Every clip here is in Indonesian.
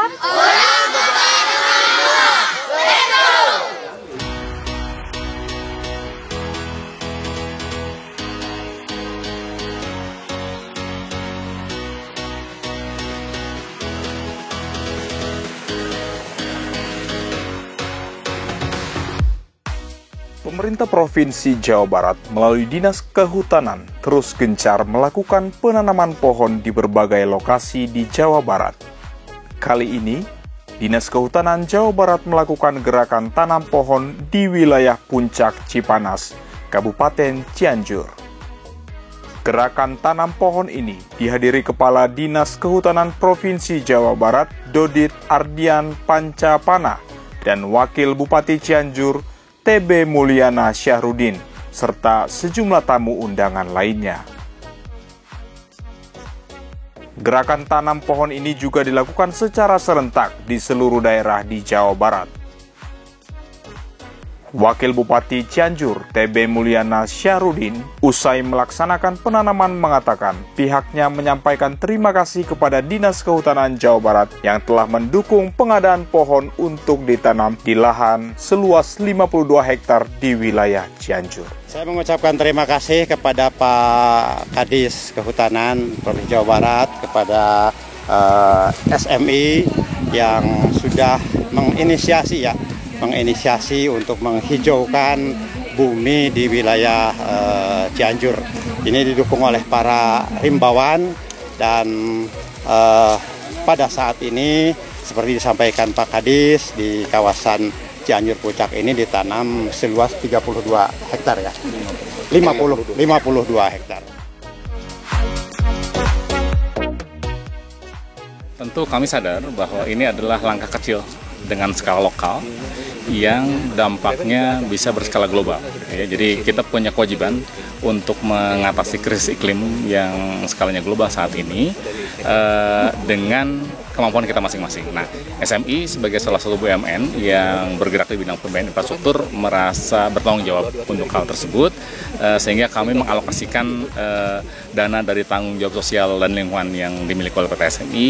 Barat? Pemerintah Provinsi Jawa Barat melalui Dinas Kehutanan terus gencar melakukan penanaman pohon di berbagai lokasi di Jawa Barat. Kali ini, Dinas Kehutanan Jawa Barat melakukan gerakan tanam pohon di wilayah Puncak Cipanas, Kabupaten Cianjur. Gerakan tanam pohon ini dihadiri Kepala Dinas Kehutanan Provinsi Jawa Barat, Dodit Ardian Pancapana, dan Wakil Bupati Cianjur, TB Mulyana Syahrudin, serta sejumlah tamu undangan lainnya. Gerakan tanam pohon ini juga dilakukan secara serentak di seluruh daerah di Jawa Barat. Wakil Bupati Cianjur, TB Mulyana Syahrudin, usai melaksanakan penanaman mengatakan pihaknya menyampaikan terima kasih kepada Dinas Kehutanan Jawa Barat yang telah mendukung pengadaan pohon untuk ditanam di lahan seluas 52 hektar di wilayah Cianjur. Saya mengucapkan terima kasih kepada Pak Kadis Kehutanan Provinsi Jawa Barat, kepada SMI yang sudah menginisiasi untuk menghijaukan bumi di wilayah Cianjur. Ini didukung oleh para himbauan dan pada saat ini seperti disampaikan Pak Kadis, di kawasan Cianjur Puncak ini ditanam seluas 32 hektar ya. 52 hektar. Tentu kami sadar bahwa ini adalah langkah kecil dengan skala lokal yang dampaknya bisa berskala global. Ya, jadi kita punya kewajiban untuk mengatasi krisis iklim yang skalanya global saat ini dengan kemampuan kita masing-masing. Nah, SMI sebagai salah satu BUMN yang bergerak di bidang pembangunan infrastruktur merasa bertanggung jawab untuk hal tersebut, sehingga kami mengalokasikan dana dari tanggung jawab sosial dan lingkungan yang dimiliki oleh PT SMI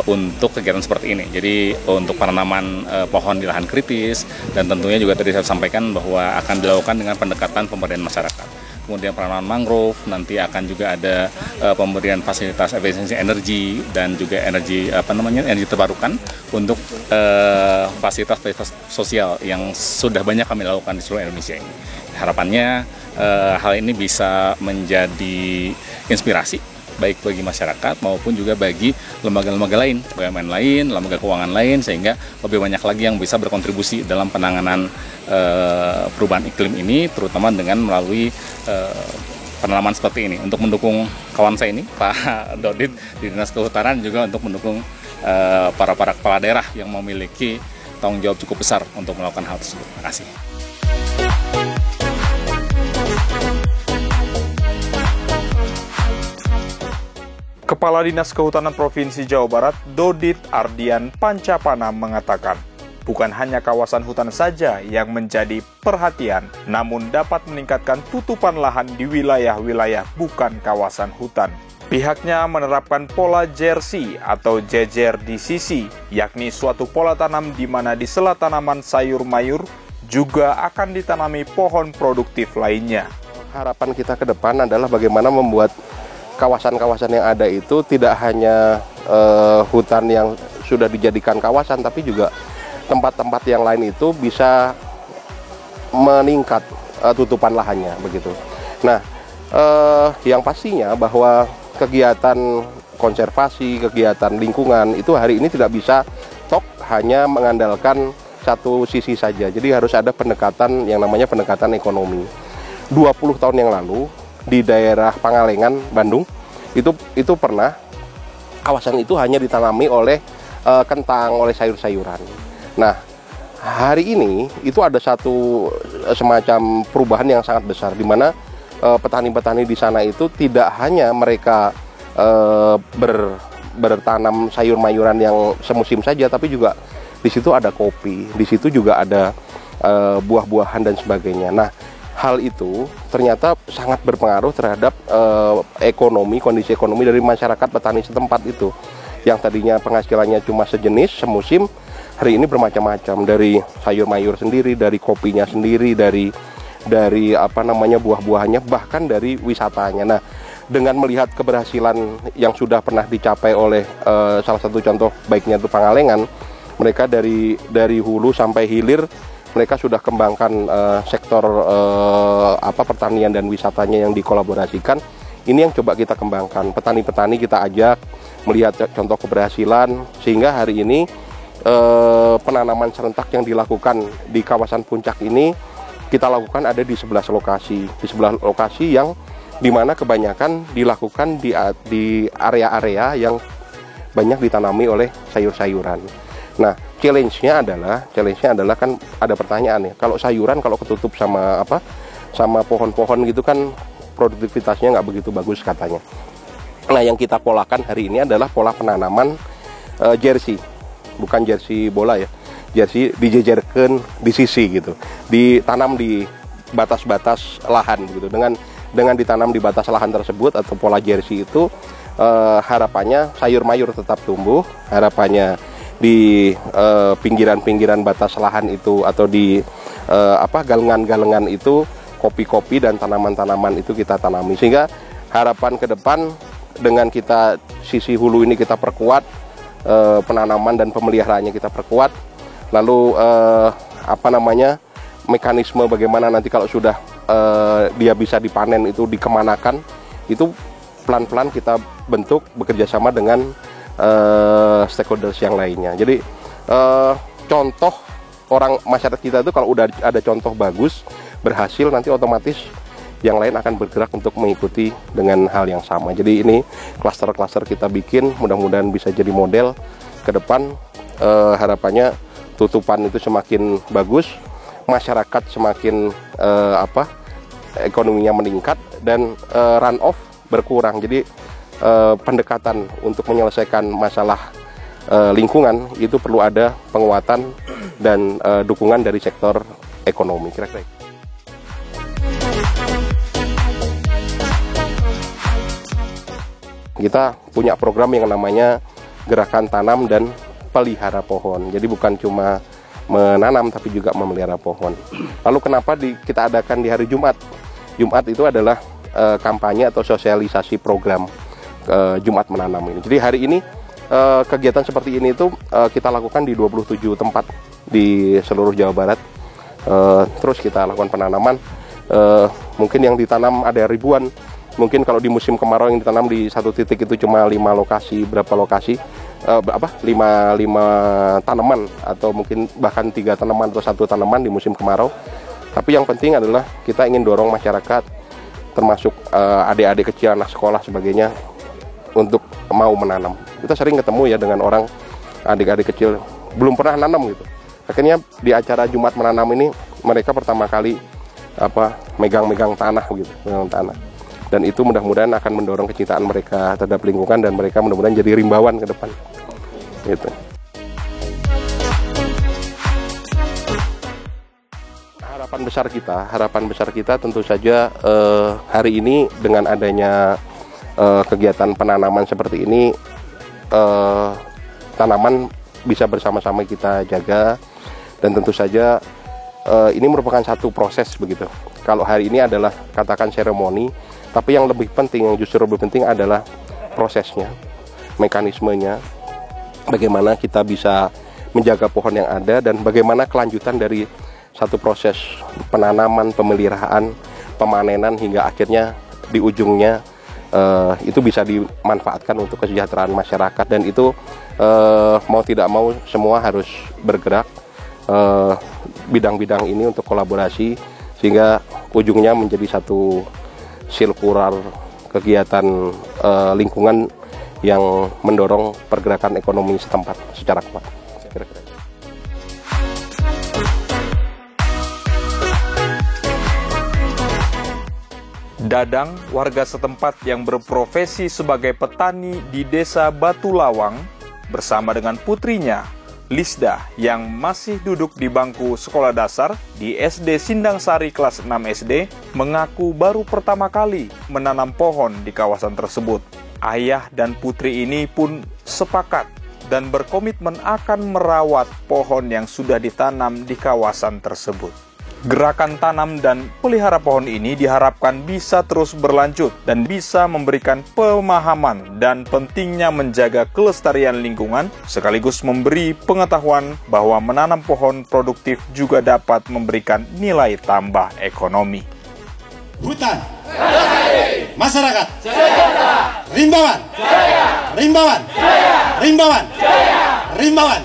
untuk kegiatan seperti ini. Jadi untuk penanaman pohon di lahan kritis, dan tentunya juga tadi saya sampaikan bahwa akan dilakukan dengan pendekatan pemberdayaan masyarakat. Kemudian penanaman mangrove, nanti akan juga ada pemberian fasilitas efisiensi energi dan juga energi energi terbarukan untuk fasilitas sosial yang sudah banyak kami lakukan di seluruh Indonesia ini. Harapannya hal ini bisa menjadi inspirasi baik bagi masyarakat maupun juga bagi lembaga-lembaga lain, BUMN lain, lembaga keuangan lain, sehingga lebih banyak lagi yang bisa berkontribusi dalam penanganan perubahan iklim ini, terutama dengan melalui penanaman seperti ini. Untuk mendukung kawan saya ini, Pak Dodit di Dinas Kehutanan, juga untuk mendukung para kepala daerah yang memiliki tanggung jawab cukup besar untuk melakukan hal tersebut. Terima kasih. Kepala Dinas Kehutanan Provinsi Jawa Barat, Dodit Ardian Pancapana, mengatakan, bukan hanya kawasan hutan saja yang menjadi perhatian, namun dapat meningkatkan tutupan lahan di wilayah-wilayah bukan kawasan hutan. Pihaknya menerapkan pola jersey atau jejer di sisi, yakni suatu pola tanam di mana di sela tanaman sayur mayur juga akan ditanami pohon produktif lainnya. Harapan kita ke depan adalah bagaimana membuat kawasan-kawasan yang ada itu tidak hanya hutan yang sudah dijadikan kawasan, tapi juga tempat-tempat yang lain itu bisa meningkat tutupan lahannya begitu. Nah, yang pastinya bahwa kegiatan konservasi, kegiatan lingkungan itu hari ini tidak bisa hanya mengandalkan satu sisi saja. Jadi harus ada pendekatan yang namanya pendekatan ekonomi. 20 tahun yang lalu di daerah Pangalengan, Bandung, itu pernah kawasan itu hanya ditanami oleh kentang, oleh sayur-sayuran. Nah, hari ini itu ada satu semacam perubahan yang sangat besar, di mana petani-petani di sana itu tidak hanya mereka bertanam sayur-mayuran yang semusim saja, tapi juga di situ ada kopi, di situ juga ada buah-buahan dan sebagainya. Nah, hal itu ternyata sangat berpengaruh terhadap kondisi ekonomi dari masyarakat petani setempat itu. yang tadinya penghasilannya cuma sejenis, semusim, hari ini bermacam-macam, dari sayur mayur sendiri, dari kopinya sendiri, dari buah-buahannya, bahkan dari wisatanya. Nah, dengan melihat keberhasilan yang sudah pernah dicapai oleh salah satu contoh baiknya itu Pangalengan, mereka dari hulu sampai hilir mereka sudah kembangkan sektor pertanian dan wisatanya yang dikolaborasikan. Ini yang coba kita kembangkan. Petani-petani kita ajak melihat contoh keberhasilan, sehingga hari ini penanaman serentak yang dilakukan di kawasan puncak ini kita lakukan ada di 11 lokasi. Di 11 lokasi yang dimana kebanyakan dilakukan di area-area yang banyak ditanami oleh sayur-sayuran. Nah, challenge-nya adalah kan ada pertanyaan ya. Kalau sayuran kalau ketutup sama pohon-pohon gitu kan produktivitasnya nggak begitu bagus katanya. Nah, yang kita polakan hari ini adalah pola penanaman jersey, bukan jersey bola ya. Jersey dijejerkan di sisi gitu, ditanam di batas-batas lahan gitu. Dengan ditanam di batas lahan tersebut atau pola jersey itu harapannya sayur mayur tetap tumbuh, harapannya di pinggiran-pinggiran batas lahan itu atau di galengan-galengan itu kopi-kopi dan tanaman-tanaman itu kita tanami, sehingga harapan ke depan dengan kita sisi hulu ini kita perkuat, penanaman dan pemeliharaannya kita perkuat, lalu mekanisme bagaimana nanti kalau sudah dia bisa dipanen itu dikemanakan, itu pelan-pelan kita bentuk bekerjasama dengan stakeholders yang lainnya. Jadi contoh orang masyarakat kita itu kalau udah ada contoh bagus berhasil, nanti otomatis yang lain akan bergerak untuk mengikuti dengan hal yang sama. Jadi ini klaster-klaster kita bikin, mudah-mudahan bisa jadi model ke depan. Harapannya tutupan itu semakin bagus, masyarakat semakin ekonominya meningkat, dan run off berkurang. Jadi pendekatan untuk menyelesaikan masalah lingkungan itu perlu ada penguatan dan dukungan dari sektor ekonomi. Kira-kira kita punya program yang namanya Gerakan Tanam dan Pelihara Pohon. Jadi bukan cuma menanam tapi juga memelihara pohon. Lalu kenapa kita adakan di hari Jumat? Jumat itu adalah kampanye atau sosialisasi program Jumat Menanam ini. Jadi hari ini kegiatan seperti ini itu kita lakukan di 27 tempat di seluruh Jawa Barat. Terus kita lakukan penanaman. Mungkin yang ditanam ada ribuan. Mungkin kalau di musim kemarau yang ditanam di satu titik itu cuma 5 lokasi, berapa lokasi, 5 tanaman, atau mungkin bahkan 3 tanaman atau 1 tanaman di musim kemarau. Tapi yang penting adalah kita ingin dorong masyarakat, termasuk adik-adik kecil, anak sekolah sebagainya, untuk mau menanam. Kita sering ketemu ya dengan orang adik-adik kecil belum pernah nanam gitu. Akhirnya di acara Jumat Menanam ini mereka pertama kali megang-megang tanah gitu, megang tanah. Dan itu mudah-mudahan akan mendorong kecintaan mereka terhadap lingkungan, dan mereka mudah-mudahan jadi rimbawan ke depan. Gitu. Harapan besar kita tentu saja hari ini dengan adanya kegiatan penanaman seperti ini, tanaman bisa bersama-sama kita jaga, dan tentu saja ini merupakan satu proses begitu. Kalau hari ini adalah katakan seremoni, tapi yang justru lebih penting adalah prosesnya, mekanismenya, bagaimana kita bisa menjaga pohon yang ada, dan bagaimana kelanjutan dari satu proses penanaman, pemeliharaan, pemanenan, hingga akhirnya di ujungnya itu bisa dimanfaatkan untuk kesejahteraan masyarakat. Dan itu mau tidak mau semua harus bergerak bidang-bidang ini untuk kolaborasi, sehingga ujungnya menjadi satu sirkular kegiatan lingkungan yang mendorong pergerakan ekonomi setempat secara kuat. Kira-kira. Dadang, warga setempat yang berprofesi sebagai petani di Desa Batu Lawang, bersama dengan putrinya, Lisda, yang masih duduk di bangku sekolah dasar di SD Sindang Sari kelas 6 SD, mengaku baru pertama kali menanam pohon di kawasan tersebut. Ayah dan putri ini pun sepakat dan berkomitmen akan merawat pohon yang sudah ditanam di kawasan tersebut. Gerakan tanam dan pelihara pohon ini diharapkan bisa terus berlanjut dan bisa memberikan pemahaman dan pentingnya menjaga kelestarian lingkungan, sekaligus memberi pengetahuan bahwa menanam pohon produktif juga dapat memberikan nilai tambah ekonomi. Hutan, masyarakat, rimbawan, rimbawan, rimbawan, rimbawan.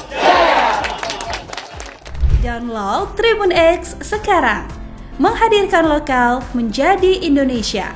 Download Tribun X sekarang, menghadirkan lokal menjadi Indonesia.